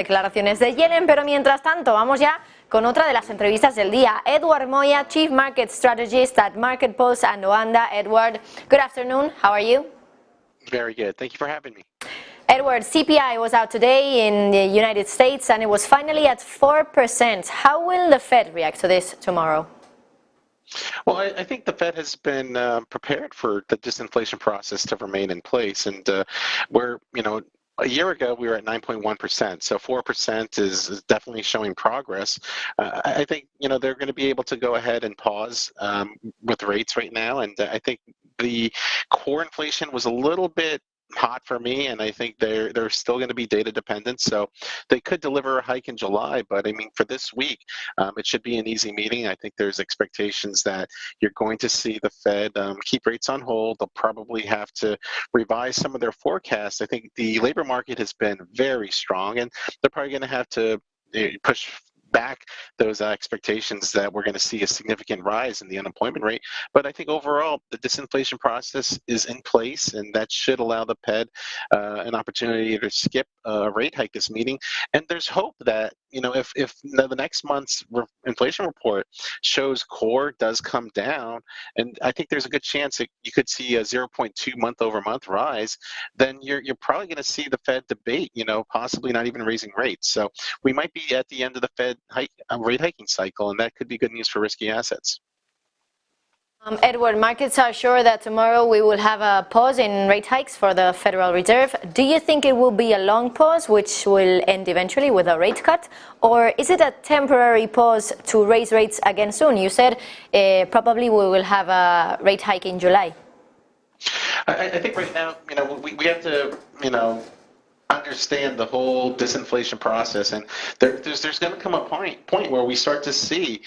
Declaraciones de Yellen, pero mientras tanto vamos ya con otra de las entrevistas del día. Eduard Moya, Chief Market Strategist at MarketPulsa y Oanda. Edward, good afternoon. How are you? Very good. Thank you for having me. Edward, CPI was out today in the United States and it was finally at 4%. How will the Fed react to this tomorrow? Well, I think the Fed has been prepared for the disinflation process to remain in place, and a year ago, we were at 9.1%, so 4% is definitely showing progress. I think, they're going to be able to go ahead and pause with rates right now, and I think the core inflation was a little bit hot for me, and I think they're still going to be data dependent, so they could deliver a hike in July, but I mean for this week it should be an easy meeting. I think there's expectations that you're going to see the Fed keep rates on hold. They'll probably have to revise some of their forecasts. I think the labor market has been very strong, and they're probably going to have to push back those expectations that we're going to see a significant rise in the unemployment rate. But I think overall, the disinflation process is in place, and that should allow the Fed an opportunity to skip a rate hike this meeting. And there's hope that, if the next month's inflation report shows core does come down, and I think there's a good chance that you could see a 0.2 month-over-month rise, then you're probably going to see the Fed debate, possibly not even raising rates. So we might be at the end of the Fed rate hiking cycle, and that could be good news for risky assets. Edward, markets are sure that tomorrow we will have a pause in rate hikes for the Federal Reserve. Do you think it will be a long pause which will end eventually with a rate cut, or is it a temporary pause to raise rates again soon? You said probably we will have a rate hike in July. I think right now, we have to, understand the whole disinflation process, and there's going to come a point where we start to see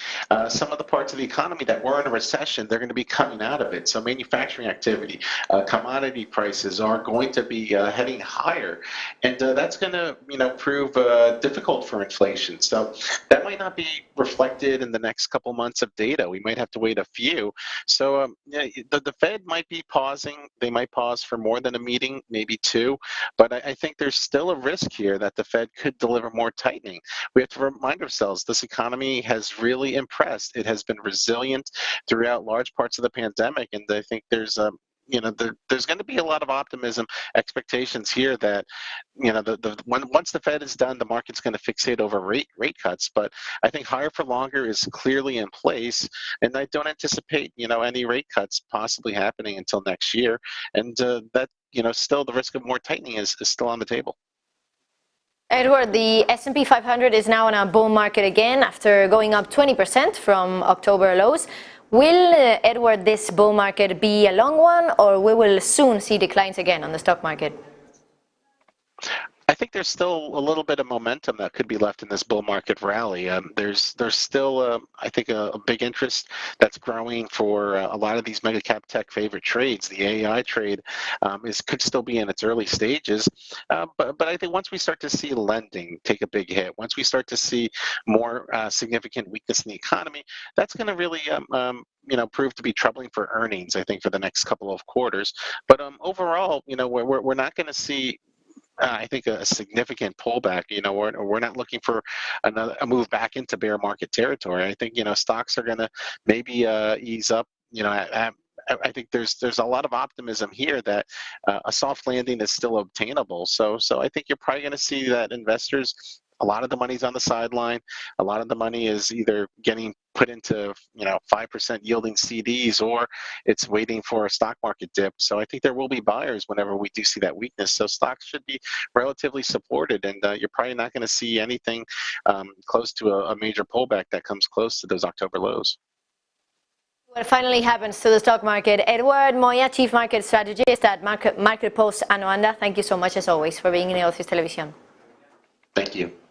some of the parts of the economy that were in a recession, they're going to be coming out of it. So manufacturing activity, commodity prices are going to be heading higher, and that's going to prove difficult for inflation. So that might not be reflected in the next couple months of data. We might have to wait a few. So the Fed might be pausing. They might pause for more than a meeting, maybe two, but I think there's still a risk here that the Fed could deliver more tightening. We have to remind ourselves this economy has really impressed. It has been resilient throughout large parts of the pandemic, and I think there's there's going to be a lot of optimism, expectations here that once the Fed is done, the market's going to fixate over rate cuts. But I think higher for longer is clearly in place, and I don't anticipate any rate cuts possibly happening until next year. And that still the risk of more tightening is still on the table. Edward, the S&P 500 is now in a bull market again after going up 20% from October lows. Will, Edward, this bull market be a long one, or we will soon see declines again on the stock market? I think there's still a little bit of momentum that could be left in this bull market rally. There's still, I think, a big interest that's growing for a lot of these mega cap tech favorite trades. The AI trade could still be in its early stages, but I think once we start to see lending take a big hit, once we start to see more significant weakness in the economy, that's going to really prove to be troubling for earnings, I think, for the next couple of quarters. But overall, we're not going to see I think a significant pullback. We're not looking for a move back into bear market territory. I think stocks are going to maybe ease up. I think there's a lot of optimism here that a soft landing is still obtainable. So I think you're probably going to see that investors, a lot of the money's on the sideline. A lot of the money is either getting put into 5% yielding CDs, or it's waiting for a stock market dip. So I think there will be buyers whenever we do see that weakness. So stocks should be relatively supported, and you're probably not going to see anything close to a major pullback that comes close to those October lows. What finally happens to the stock market? Eduard Moya, Chief Market Strategist at MarketPulsa y Oanda. Thank you so much, as always, for being in Negocios Televisión. Thank you.